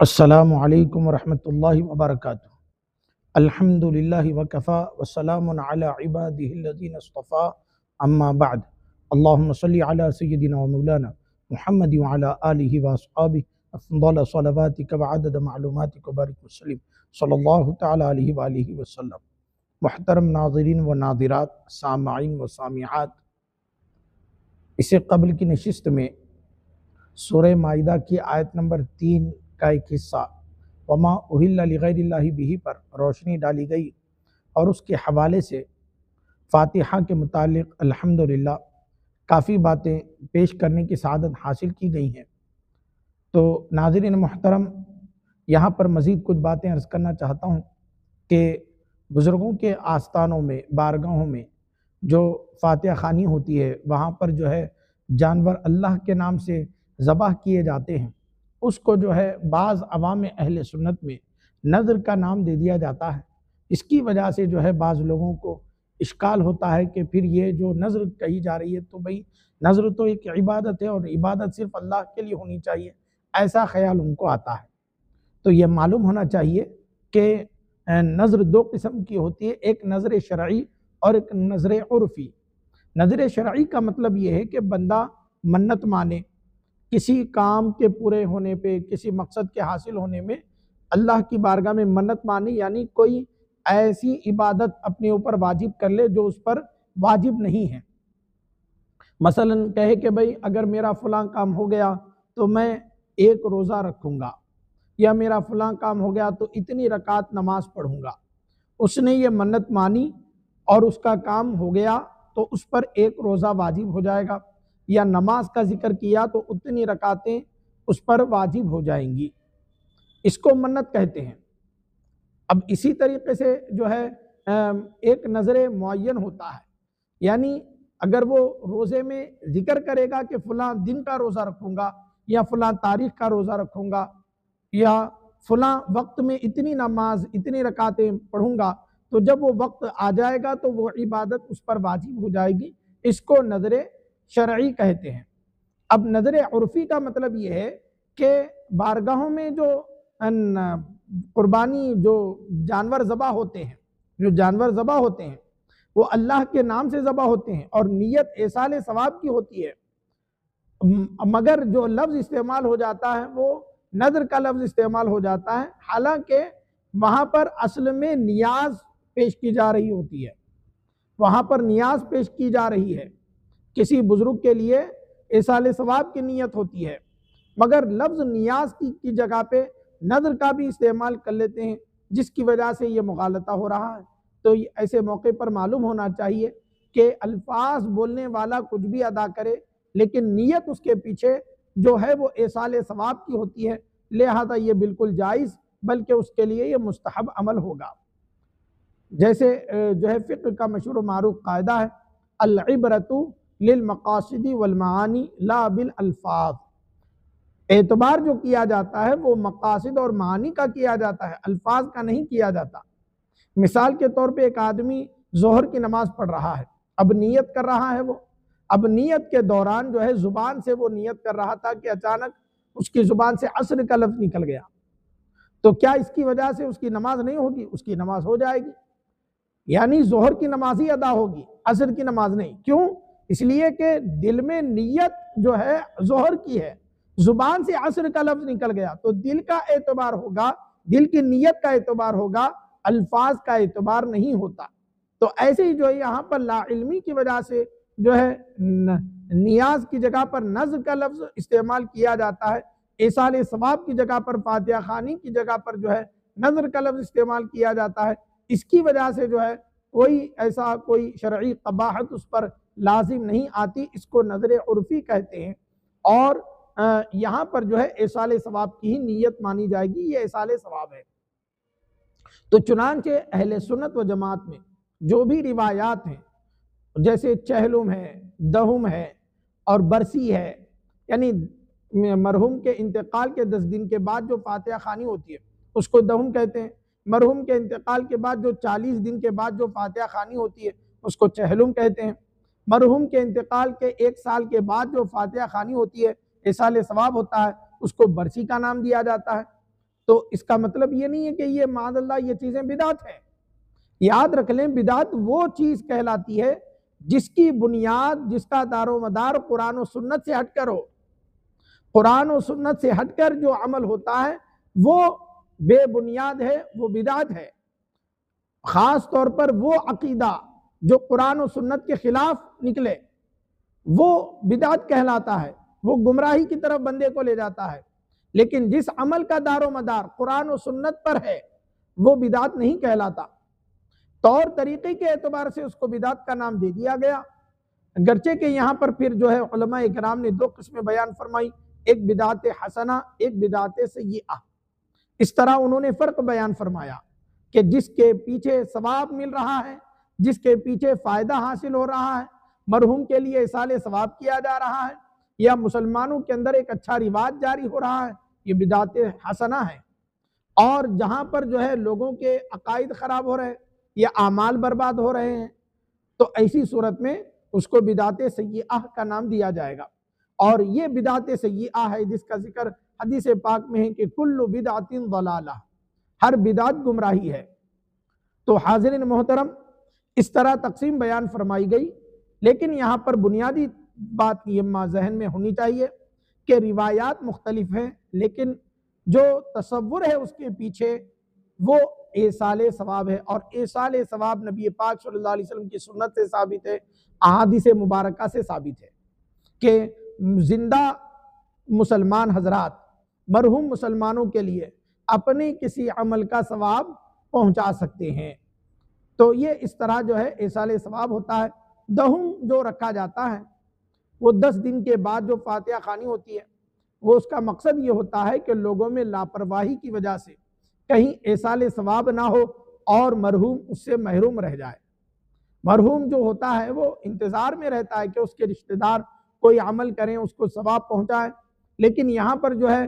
السلام علیکم ورحمۃ اللہ وبرکاتہ۔ الحمد للہ وکفا وسلام علی عبادہ الذین اصطفیٰ، اما بعد۔ اللہم صلی علی سیدنا و مولانا محمد وعلی آلہ واصحابہ افضل صلواتک وعدد معلوماتک وبارک وسلم صلی اللہ تعالی علیہ وآلہ وسلم۔ محترم ناظرین و ناظرات، سامعین و سامعات، اسے قبل کی نشست میں سورہ مائدہ کی آیت نمبر 3 کا ایک حصہ وما اہل لغیر اللہ بہ پر روشنی ڈالی گئی، اور اس کے حوالے سے فاتحہ کے متعلق الحمدللہ کافی باتیں پیش کرنے کی سعادت حاصل کی گئی ہیں۔ تو ناظرین محترم، یہاں پر مزید کچھ باتیں عرض کرنا چاہتا ہوں کہ بزرگوں کے آستانوں میں، بارگاہوں میں جو فاتحہ خوانی ہوتی ہے، وہاں پر جو ہے جانور اللہ کے نام سے ذبح کیے جاتے ہیں، اس کو جو ہے بعض عوام اہل سنت میں نذر کا نام دے دیا جاتا ہے۔ اس کی وجہ سے جو ہے بعض لوگوں کو اشکال ہوتا ہے کہ پھر یہ جو نذر کہی جا رہی ہے تو بھئی نذر تو ایک عبادت ہے اور عبادت صرف اللہ کے لیے ہونی چاہیے، ایسا خیال ان کو آتا ہے۔ تو یہ معلوم ہونا چاہیے کہ نذر دو قسم کی ہوتی ہے، ایک نذر شرعی اور ایک نذر عرفی۔ نذر شرعی کا مطلب یہ ہے کہ بندہ منت مانے، کسی کام کے پورے ہونے پہ، کسی مقصد کے حاصل ہونے میں اللہ کی بارگاہ میں منت مانے، یعنی کوئی ایسی عبادت اپنے اوپر واجب کر لے جو اس پر واجب نہیں ہے۔ مثلا کہے کہ بھئی اگر میرا فلاں کام ہو گیا تو میں ایک روزہ رکھوں گا، یا میرا فلاں کام ہو گیا تو اتنی رکعت نماز پڑھوں گا۔ اس نے یہ منت مانی اور اس کا کام ہو گیا تو اس پر ایک روزہ واجب ہو جائے گا، یا نماز کا ذکر کیا تو اتنی رکعتیں اس پر واجب ہو جائیں گی۔ اس کو منت کہتے ہیں۔ اب اسی طریقے سے جو ہے ایک نذر معین ہوتا ہے، یعنی اگر وہ روزے میں ذکر کرے گا کہ فلاں دن کا روزہ رکھوں گا، یا فلاں تاریخ کا روزہ رکھوں گا، یا فلاں وقت میں اتنی نماز اتنی رکعتیں پڑھوں گا، تو جب وہ وقت آ جائے گا تو وہ عبادت اس پر واجب ہو جائے گی۔ اس کو نذر شرعی کہتے ہیں۔ اب نذر عرفی کا مطلب یہ ہے کہ بارگاہوں میں جو قربانی جو جانور ذبح ہوتے ہیں وہ اللہ کے نام سے ذبح ہوتے ہیں، اور نیت ایصال ثواب کی ہوتی ہے، مگر جو لفظ استعمال ہو جاتا ہے وہ نذر کا لفظ استعمال ہو جاتا ہے، حالانکہ وہاں پر اصل میں نیاز پیش کی جا رہی ہوتی ہے، وہاں پر نیاز پیش کی جا رہی ہے، کسی بزرگ کے لیے ایصال ثواب کی نیت ہوتی ہے، مگر لفظ نیاز کی جگہ پہ نذر کا بھی استعمال کر لیتے ہیں، جس کی وجہ سے یہ مغالطہ ہو رہا ہے۔ تو ایسے موقع پر معلوم ہونا چاہیے کہ الفاظ بولنے والا کچھ بھی ادا کرے، لیکن نیت اس کے پیچھے جو ہے وہ ایصال ثواب کی ہوتی ہے، لہذا یہ بالکل جائز، بلکہ اس کے لیے یہ مستحب عمل ہوگا۔ جیسے جو ہے فقہ کا مشہور و معروف قاعدہ ہے، العبرۃ للمقاصد والمعانی لا بالالفاظ۔ اعتبار جو کیا جاتا ہے وہ مقاصد اور معانی کا کیا جاتا ہے، الفاظ کا نہیں کیا جاتا۔ مثال کے طور پہ ایک آدمی ظہر کی نماز پڑھ رہا ہے، اب نیت کر رہا ہے، وہ اب نیت کے دوران جو ہے زبان سے وہ نیت کر رہا تھا کہ اچانک اس کی زبان سے عصر کا لفظ نکل گیا، تو کیا اس کی وجہ سے اس کی نماز نہیں ہوگی؟ اس کی نماز ہو جائے گی، یعنی ظہر کی نماز ہی ادا ہوگی، عصر کی نماز نہیں۔ کیوں؟ اس لیے کہ دل میں نیت جو ہے ظہر کی ہے، زبان سے عصر کا لفظ نکل گیا، تو دل کا اعتبار ہوگا، دل کی نیت کا اعتبار ہوگا، الفاظ کا اعتبار نہیں ہوتا۔ تو ایسے ہی جو ہے یہاں پر لا علمی کی وجہ سے جو ہے نیاز کی جگہ پر نذر کا لفظ استعمال کیا جاتا ہے، ایصال ثواب کی جگہ پر، فاتحہ خوانی کی جگہ پر جو ہے نذر کا لفظ استعمال کیا جاتا ہے۔ اس کی وجہ سے جو ہے کوئی شرعی قباحت اس پر لازم نہیں آتی، اس کو نذر عرفی کہتے ہیں، اور یہاں پر جو ہے ایصال ثواب کی ہی نیت مانی جائے گی، یہ ایصال ثواب ہے۔ تو چنانچہ اہل سنت و جماعت میں جو بھی روایات ہیں، جیسے چہلم ہے، دہم ہے اور برسی ہے، یعنی مرحوم کے انتقال کے 10 دن کے بعد جو فاتحہ خوانی ہوتی ہے اس کو دہم کہتے ہیں، مرحوم کے انتقال کے بعد جو 40 دن کے بعد جو فاتحہ خوانی ہوتی ہے اس کو چہلم کہتے ہیں، مرحوم کے انتقال کے 1 سال کے بعد جو فاتحہ خوانی ہوتی ہے ایصال ثواب ہوتا ہے، اس کو برسی کا نام دیا جاتا ہے۔ تو اس کا مطلب یہ نہیں ہے کہ یہ معاذ اللہ یہ چیزیں بدعت ہیں۔ یاد رکھ لیں بدعت وہ چیز کہلاتی ہے جس کی بنیاد، جس کا دار و مدار قرآن و سنت سے ہٹ کر ہو۔ قرآن و سنت سے ہٹ کر جو عمل ہوتا ہے وہ بے بنیاد ہے، وہ بدعت ہے۔ خاص طور پر وہ عقیدہ جو قرآن و سنت کے خلاف نکلے وہ بدعت کہلاتا ہے، وہ گمراہی کی طرف بندے کو لے جاتا ہے۔ لیکن جس عمل کا دار و مدار قرآن و سنت پر ہے وہ بدعت نہیں کہلاتا۔ طور طریقے کے اعتبار سے اس کو بدعت کا نام دے دیا گیا، گرچہ کہ یہاں پر پھر جو ہے علماء کرام نے دو قسمیں بیان فرمائی، ایک بدعت حسنہ، ایک بدعت سیئہ۔ اس طرح انہوں نے فرق بیان فرمایا کہ جس کے پیچھے ثواب مل رہا ہے، جس کے پیچھے فائدہ حاصل ہو رہا ہے، مرحوم کے لیے ایصال ثواب کیا جا رہا ہے، یا مسلمانوں کے اندر ایک اچھا رواج جاری ہو رہا ہے، یہ بدعت حسنہ ہے۔ اور جہاں پر جو ہے لوگوں کے عقائد خراب ہو رہے ہیں یا اعمال برباد ہو رہے ہیں تو ایسی صورت میں اس کو بدعت سیئہ کا نام دیا جائے گا۔ اور یہ بدعت سیئہ ہے جس کا ذکر حدیث پاک میں ہے کہ کل بدعت ضلالہ، ہر بدعت گمراہی ہے۔ تو حاضرین محترم اس طرح تقسیم بیان فرمائی گئی، لیکن یہاں پر بنیادی بات یہ ذہن میں ہونی چاہیے کہ روایات مختلف ہیں، لیکن جو تصور ہے اس کے پیچھے وہ ایصال ثواب ہے، اور ایصال ثواب نبی پاک صلی اللہ علیہ وسلم کی سنت سے ثابت ہے، احادیث مبارکہ سے ثابت ہے کہ زندہ مسلمان حضرات مرحوم مسلمانوں کے لیے اپنے کسی عمل کا ثواب پہنچا سکتے ہیں۔ تو یہ اس طرح جو ہے ایصال ثواب ہوتا ہے۔ دہم جو رکھا جاتا ہے وہ 10 دن کے بعد جو فاتحہ خوانی ہوتی ہے وہ اس کا مقصد یہ ہوتا ہے کہ لوگوں میں لاپرواہی کی وجہ سے کہیں ایصال ثواب نہ ہو اور مرحوم اس سے محروم رہ جائے۔ مرحوم جو ہوتا ہے وہ انتظار میں رہتا ہے کہ اس کے رشتہ دار کوئی عمل کریں، اس کو ثواب پہنچائیں، لیکن یہاں پر جو ہے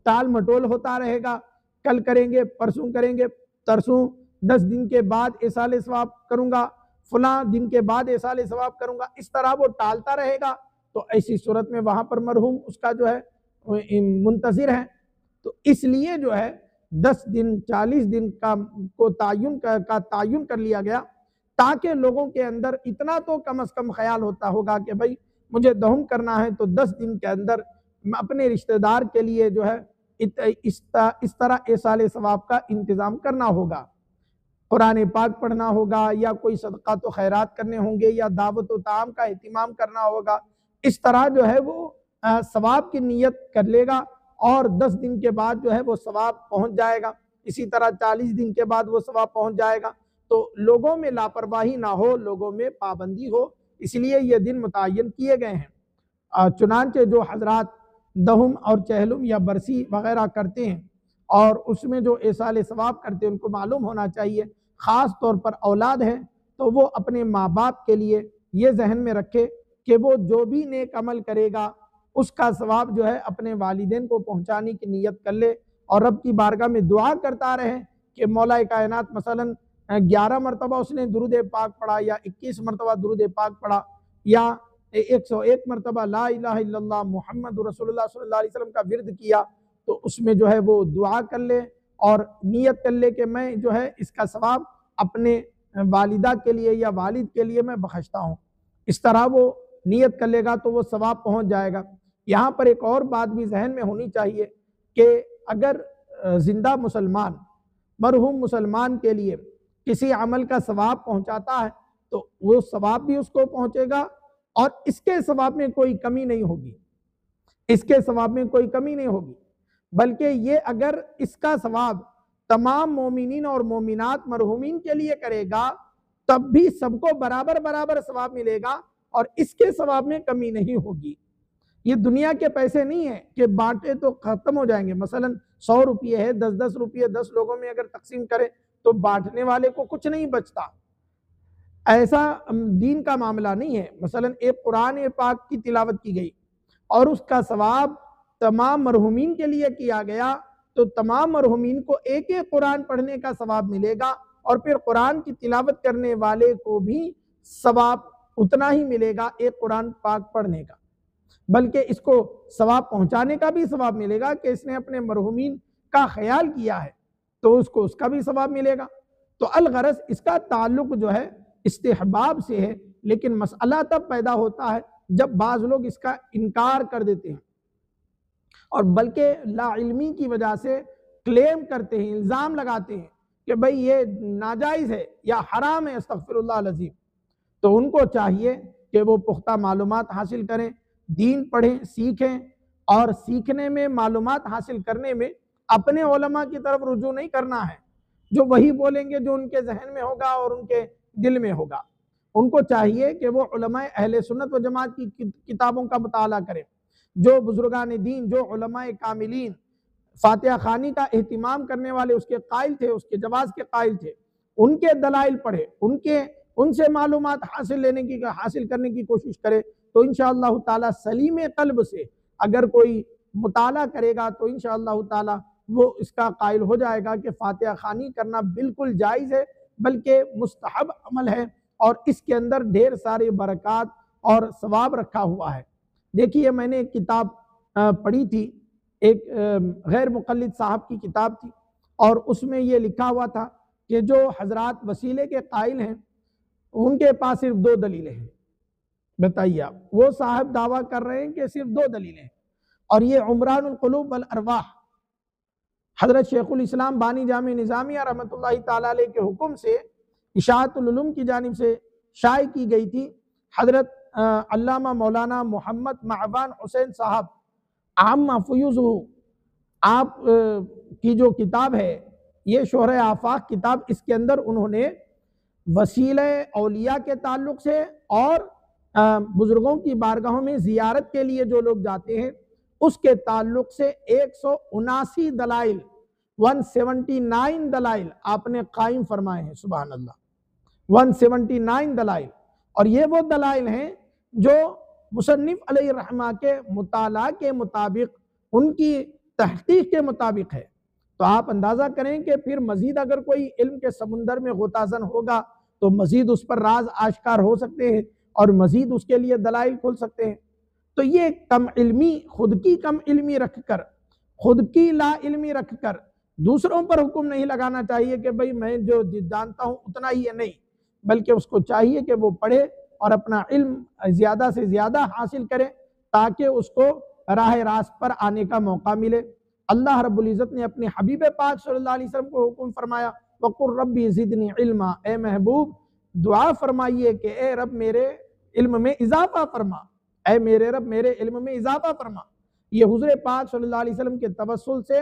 ٹال مٹول ہوتا رہے گا، کل کریں گے، پرسوں کریں گے، ترسوں 10 دن کے بعد ایصال ثواب کروں گا، فلاں دن کے بعد ایصال ثواب کروں گا، اس طرح وہ ٹالتا رہے گا۔ تو ایسی صورت میں وہاں پر مرحوم اس کا جو ہے منتظر ہے۔ تو اس لیے جو ہے 10 دن 40 دن کو تعین کر لیا گیا تاکہ لوگوں کے اندر اتنا تو کم از کم خیال ہوتا ہوگا کہ بھائی مجھے دہم کرنا ہے تو 10 دن کے اندر اپنے رشتہ دار کے لیے جو ہے اس طرح ایصال ثواب کا انتظام کرنا ہوگا، قرآن پاک پڑھنا ہوگا، یا کوئی صدقات و خیرات کرنے ہوں گے، یا دعوت و طعام کا اہتمام کرنا ہوگا۔ اس طرح جو ہے وہ ثواب کی نیت کر لے گا اور 10 دن کے بعد جو ہے وہ ثواب پہنچ جائے گا، اسی طرح 40 دن کے بعد وہ ثواب پہنچ جائے گا۔ تو لوگوں میں لاپرواہی نہ ہو، لوگوں میں پابندی ہو، اس لیے یہ دن متعین کیے گئے ہیں۔ چنانچہ جو حضرات دہم اور چہلم یا برسی وغیرہ کرتے ہیں اور اس میں جو ایصال ثواب کرتے ہیں ان کو معلوم ہونا چاہیے، خاص طور پر اولاد ہیں تو وہ اپنے ماں باپ کے لیے یہ ذہن میں رکھے کہ وہ جو بھی نیک عمل کرے گا اس کا ثواب جو ہے اپنے والدین کو پہنچانے کی نیت کر لے، اور رب کی بارگاہ میں دعا کرتا رہے کہ مولا کائنات مثلاً 11 مرتبہ اس نے درود پاک پڑھا، یا 21 مرتبہ درود پاک پڑھا، یا 101 مرتبہ لا الہ الا اللہ محمد رسول اللہ صلی اللہ علیہ وسلم کا ورد کیا، تو اس میں جو ہے وہ دعا کر لے اور نیت کر لے کہ میں جو ہے اس کا ثواب اپنے والدہ کے لیے یا والد کے لیے میں بخشتا ہوں۔ اس طرح وہ نیت کر لے گا تو وہ ثواب پہنچ جائے گا۔ یہاں پر ایک اور بات بھی ذہن میں ہونی چاہیے کہ اگر زندہ مسلمان مرحوم مسلمان کے لیے کسی عمل کا ثواب پہنچاتا ہے تو وہ ثواب بھی اس کو پہنچے گا، اور اس کے ثواب میں کوئی کمی نہیں ہوگی، اس کے ثواب میں کوئی کمی نہیں ہوگی، بلکہ یہ اگر اس کا ثواب تمام مومنین اور مومنات مرحومین کے لیے کرے گا تب بھی سب کو برابر برابر ثواب ملے گا، اور اس کے ثواب میں کمی نہیں ہوگی۔ یہ دنیا کے پیسے نہیں ہیں کہ بانٹے تو ختم ہو جائیں گے، مثلا 100 روپیے ہے، 10 روپیے 10 لوگوں میں اگر تقسیم کرے تو بانٹنے والے کو کچھ نہیں بچتا۔ ایسا دین کا معاملہ نہیں ہے۔ مثلا ایک قرآن پاک کی تلاوت کی گئی اور اس کا ثواب تمام مرحومین کے لیے کیا گیا تو تمام مرحومین کو ایک ایک قرآن پڑھنے کا ثواب ملے گا، اور پھر قرآن کی تلاوت کرنے والے کو بھی ثواب اتنا ہی ملے گا ایک قرآن پاک پڑھنے کا، بلکہ اس کو ثواب پہنچانے کا بھی ثواب ملے گا کہ اس نے اپنے مرحومین کا خیال کیا ہے تو اس کو اس کا بھی ثواب ملے گا۔ تو الغرض اس کا تعلق جو ہے استحباب سے ہے، لیکن مسئلہ تب پیدا ہوتا ہے جب بعض لوگ اس کا انکار کر دیتے ہیں اور بلکہ لا علمی کی وجہ سے کلیم کرتے ہیں، الزام لگاتے ہیں کہ بھئی یہ ناجائز ہے یا حرام ہے، استغفر اللہ العظیم۔ تو ان کو چاہیے کہ وہ پختہ معلومات حاصل کریں، دین پڑھیں، سیکھیں، اور سیکھنے میں، معلومات حاصل کرنے میں اپنے علماء کی طرف رجوع نہیں کرنا ہے، جو وہی بولیں گے جو ان کے ذہن میں ہوگا اور ان کے دل میں ہوگا۔ ان کو چاہیے کہ وہ علماء اہل سنت و جماعت کی کتابوں کا مطالعہ کریں، جو بزرگان دین، جو علماء کاملین فاتحہ خوانی کا اہتمام کرنے والے اس کے قائل تھے، اس کے جواز کے قائل تھے، ان کے دلائل پڑھے، ان سے معلومات حاصل کرنے کی کوشش کرے، تو انشاءاللہ تعالی سلیم قلب سے اگر کوئی مطالعہ کرے گا تو انشاءاللہ تعالی وہ اس کا قائل ہو جائے گا کہ فاتحہ خوانی کرنا بالکل جائز ہے، بلکہ مستحب عمل ہے، اور اس کے اندر ڈھیر سارے برکات اور ثواب رکھا ہوا ہے۔ دیکھیے، میں نے ایک کتاب پڑھی تھی، ایک غیر مقلد صاحب کی کتاب تھی، اور اس میں یہ لکھا ہوا تھا کہ جو حضرات وسیلے کے قائل ہیں ان کے پاس صرف 2 دلیلیں ہیں۔ بتائیے آپ، وہ صاحب دعویٰ کر رہے ہیں کہ صرف 2 دلیلیں ہیں، اور یہ عمران القلوب والارواح حضرت شیخ الاسلام بانی جامع نظامیہ رحمۃ اللہ تعالیٰ علیہ کے حکم سے اشاعت العلوم کی جانب سے شائع کی گئی تھی۔ حضرت علامہ مولانا محمد معبان حسین صاحب عامہ فیوزہ، آپ کی جو کتاب ہے یہ شہرہ آفاق کتاب، اس کے اندر انہوں نے وسیلہ اولیاء کے تعلق سے اور بزرگوں کی بارگاہوں میں زیارت کے لیے جو لوگ جاتے ہیں اس کے تعلق سے 179 دلائل 179 دلائل آپ نے قائم فرمائے ہیں، سبحان اللہ، 179 دلائل، اور یہ وہ دلائل ہیں جو مصنف علیہ الرحمہ کے مطالعہ کے مطابق، ان کی تحقیق کے مطابق ہے۔ تو آپ اندازہ کریں کہ پھر مزید اگر کوئی علم کے سمندر میں غوطہ زن ہوگا تو مزید اس پر راز آشکار ہو سکتے ہیں اور مزید اس کے لیے دلائل کھل سکتے ہیں۔ تو یہ کم علمی، خود کی کم علمی رکھ کر، خود کی لا علمی رکھ کر دوسروں پر حکم نہیں لگانا چاہیے کہ بھئی میں جو جانتا ہوں اتنا ہی ہے، نہیں، بلکہ اس کو چاہیے کہ وہ پڑھے اور اپنا علم زیادہ سے زیادہ حاصل کرے تاکہ اس کو راہ راست پر آنے کا موقع ملے۔ اللہ رب العزت نے اپنے حبیب پاک صلی اللہ علیہ وسلم کو حکم فرمایا، وَقُلْ رَبِّ زِدْنِي عِلْمًا، اے محبوب دعا فرمائیے کہ اے رب میرے علم میں اضافہ فرما، اے میرے رب میرے علم میں اضافہ فرما۔ یہ حضور پاک صلی اللہ علیہ وسلم کے توسل سے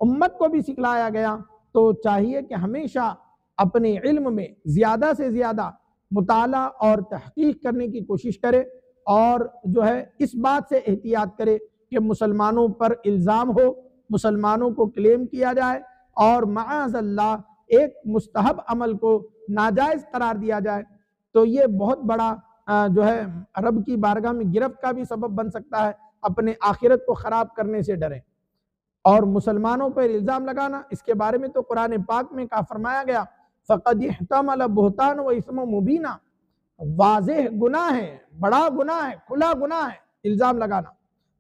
امت کو بھی سکھلایا گیا، تو چاہیے کہ ہمیشہ اپنے علم میں زیادہ سے زیادہ مطالعہ اور تحقیق کرنے کی کوشش کرے، اور جو ہے اس بات سے احتیاط کرے کہ مسلمانوں پر الزام ہو، مسلمانوں کو کلیم کیا جائے اور معاذ اللہ ایک مستحب عمل کو ناجائز قرار دیا جائے، تو یہ بہت بڑا جو ہے رب کی بارگاہ میں گرفت کا بھی سبب بن سکتا ہے۔ اپنے آخرت کو خراب کرنے سے ڈریں۔ اور مسلمانوں پر الزام لگانا، اس کے بارے میں تو قرآن پاک میں کہا فرمایا گیا، فَقَدْ احْتَمَلَ بُهْتَانًا وَإِثْمًا مُبِينًا، واضح گناہ ہے، بڑا گناہ ہے، کھلا گناہ ہے الزام لگانا،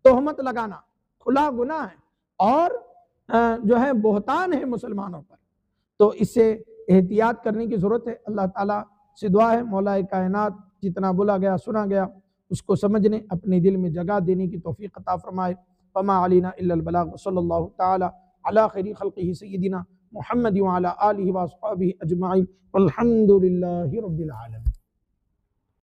تہمت لگانا کھلا گناہ ہے، اور جو ہے بہتان ہے مسلمانوں پر۔ تو اس سے احتیاط کرنے کی ضرورت ہے۔ اللہ تعالیٰ سے دعا ہے مولا کائنات جتنا بولا گیا سنا گیا اس کو سمجھنے، اپنے دل میں جگہ دینے کی توفیق عطا فرمائے۔ فما علینا الا البلاغ، صلی اللہ تعالی علی خیر خلقہ سیدنا محمد وعلی آلہ واصحابہ اجمعین، والحمد للہ رب العالمین۔